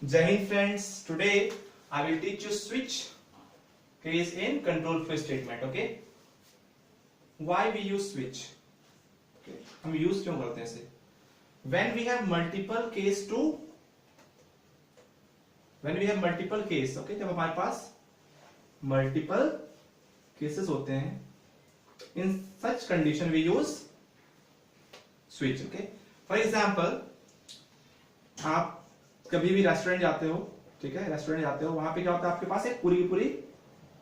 Jai Hind friends, today I will teach you switch case in control flow statement. Okay, why we use switch? Okay, हम use क्यों करते हैं इसे? When we have multiple case to, when we have multiple case, okay, जब हमारे पास multiple cases होते हैं, in such condition we use switch. Okay, for example, आप कभी भी रेस्टोरेंट जाते हो, ठीक है, रेस्टोरेंट जाते हो, वहां पे क्या होता है, आपके पास एक पूरी की पूरी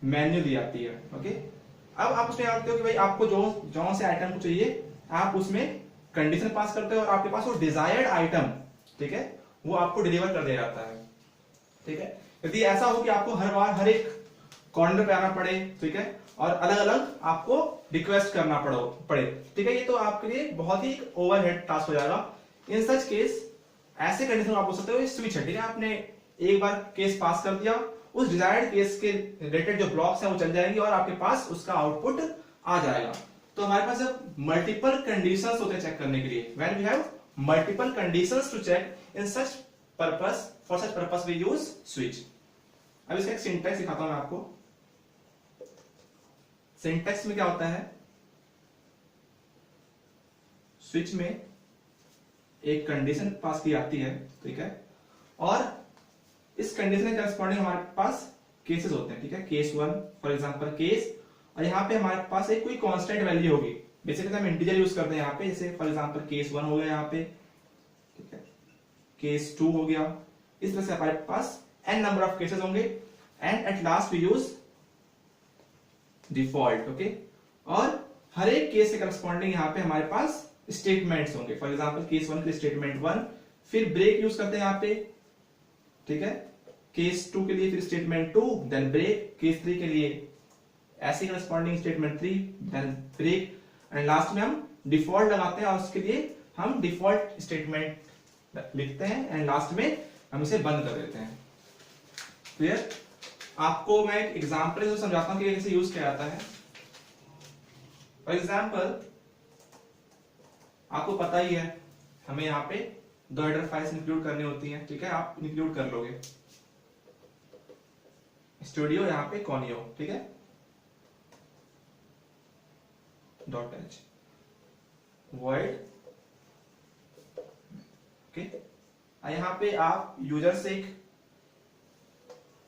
मेन्यू दी जाती है. ओके, अब आप उसमें आते हो कि भाई आपको जो से आइटम को चाहिए, आप उसमें कंडीशन पास करते हो और आपके पास वो डिजायर्ड आइटम, ठीक है, वो आपको डिलीवर कर दिया जाता है. ठीक है, यदि ऐसा हो कि आपको हर बार हर एक कॉर्नर पे आना पड़े, ठीक है, और अलग अलग आपको रिक्वेस्ट करना पड़े, ठीक है, ये तो आपके लिए बहुत ही ओवरहेड टास्क हो जाएगा. इन सच केस ऐसे कंडीशन आप बोल सकते हो स्विच है. ठीक है, आपने एक बार केस पास कर दिया, उस डिजायर्ड केस के रिलेटेड जो ब्लॉक्स हैं वो चल जाएंगे और आपके पास उसका आउटपुट आ जाएगा. तो हमारे पास जब मल्टीपल कंडीशंस होते हैं चेक करने के लिए, when we have multiple conditions to check in such purpose, for such purpose we use switch. अब इसका एक सिंटैक्स दिखाता हूं मैं आपको. सिंटैक्स में क्या होता है, स्विच में एक कंडीशन पास की जाती है, ठीक है, और इस कंडीशन के करस्पॉन्डिंग हमारे पास केसेस होते हैं. ठीक है, केस 1 फॉर एग्जांपल केस, और यहाँ पे हमारे पास एक कोई कांस्टेंट वैल्यू होगी. बेसिकली हम इंटीजर यूज करते हैं यहाँ पे, जैसे फॉर एग्जांपल केस 1 हो गया यहाँ पे, ठीक है, केस 2 हो गया. इस तरह से हमारे पास n नंबर ऑफ केसेस होंगे and at last we use default. Okay, और हर एक केस के करस्पॉन्डिंग यहाँ पे हमारे पास स्टेटमेंट्स होंगे. फॉर एग्जांपल केस 1 के लिए स्टेटमेंट 1, फिर ब्रेक यूज करते हैं यहाँ पे, ठीक है, केस 2 के लिए फिर स्टेटमेंट 2, देन ब्रेक. केस 3 के लिए ऐसे corresponding statement 3, then break, and last में हम डिफॉल्ट लगाते हैं और उसके लिए हम डिफॉल्ट स्टेटमेंट लिखते हैं एंड लास्ट में हम इसे बंद कर देते हैं. क्लियर? आपको मैं एक एग्जांपल से समझाता हूं कि कैसे यूज किया जाता है. फॉर एग्जांपल आपको पता ही है, हमें यहाँ पे 2 हेडर फाइल्स इंक्लूड करनी होती हैं. ठीक है, आप इंक्लूड कर लोगे स्टूडियो, यहाँ पे कॉनियो, ठीक है, .h void. ओके, यहाँ पे आप यूजर से एक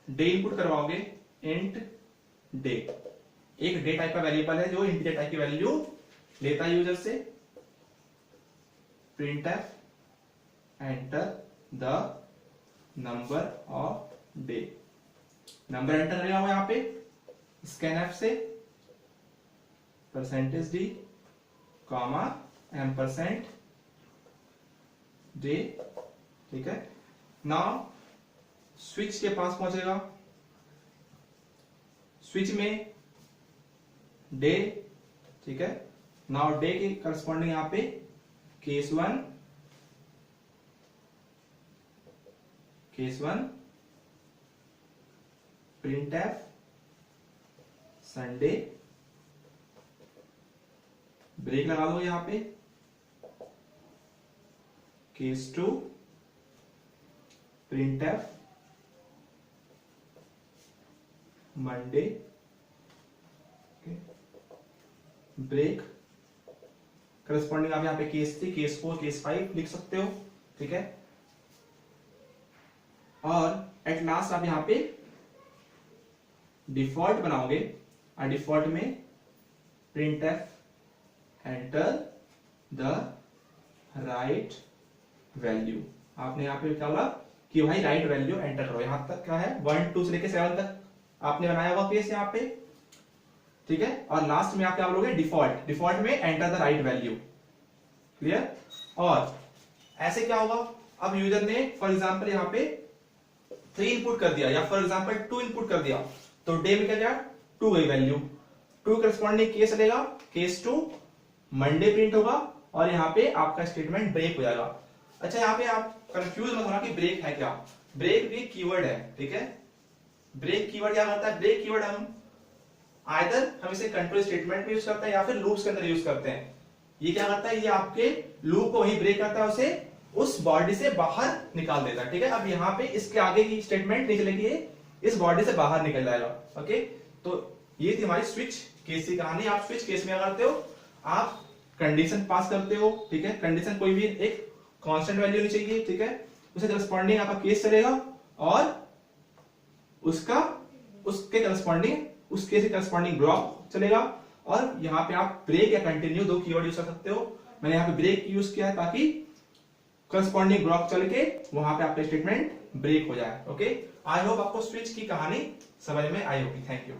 डे इनपुट करवाओगे, इंट डे. एक डे टाइप का वेरिएबल है जो इंटीजर टाइप की वैल्यू लेता है यूजर से. printf enter the number of day. Number enter करेगा वो यहाँ पे scanf से %d कॉमा एम्परसेंट डे. ठीक है, नाउ स्विच के पास पहुंचेगा. स्विच में डे, ठीक है, नाउ डे के करस्पॉन्डिंग यहाँ पे केस 1, printf संडे, ब्रेक लगा दो यहां पे, case 2 printf Monday, break. Corresponding आप यहाँ पे केस 3, केस 4, केस 5 लिख सकते हो. ठीक है, और एट लास्ट आप यहाँ पे डिफॉल्ट बनाओगे और डिफॉल्ट में printf enter the right value. आपने यहाँ पे क्या बोला कि भाई राइट वैल्यू एंटर करो. यहां तक क्या है, 1 2 से लेके 7 तक आपने बनाया हुआ केस यहाँ पे. ठीक है, और लास्ट में आप क्या बोलोगे, डिफॉल्ट में enter the right value. Clear? और ऐसे क्या होगा, अब यूजर ने फॉर एग्जांपल यहाँ पे 3 इनपुट कर दिया या फॉर एग्जांपल 2 इनपुट कर दिया, तो डे में क्या गया, 2 गई वैल्यू. 2 करस्पॉन्डिंग केस चलेगा, केस 2 मंडे प्रिंट होगा और यहाँ पे आपका स्टेटमेंट ब्रेक हो जाएगा. अच्छा, यहाँ पे आप कंफ्यूज मत होना कि ब्रेक है क्या. ब्रेक भी कीवर्ड है. ठीक है, ब्रेक कीवर्ड क्या करता है, ब्रेक कीवर्ड हम इसे कंट्रोल स्टेटमेंट में यूज करते हैं या फिर लूप्स के अंदर यूज करते हैं. ये क्या करता है, ये आपके लूप को वही ब्रेक करता है, उसे उस बॉडी से बाहर निकाल देता है। ठीक है, अब यहाँ पे इसके आगे की स्टेटमेंट नहीं चलेगी, ये इस बॉडी से बाहर निकल जाएगा। ओके, तो ये थी हमारी स्विच केस की कहानी। आप स्विच केस में क्या करते हो, आप कंडीशन पास करते हो। ठीक है, कंडीशन कोई भी एक कांस्टेंट वैल्यू होनी चाहिए। ठीक है, उसे करस्पॉन्डिंग आपका केस चलेगा और उसके करस्पॉन्डिंग उस केस के करस्पॉन्डिंग ब्लॉक चलेगा। और यहाँ पे आप ब्रेक या कंटिन्यू दो कीवर्ड यूज कर सकते हो। मैंने यहाँ पे ब्रेक यूज किया है ताकि करस्पॉन्डिंग ब्लॉक चल के वहां पे आपका स्टेटमेंट ब्रेक हो जाए। ओके, आई होप आपको स्विच की कहानी समझ में आई होगी। Thank you.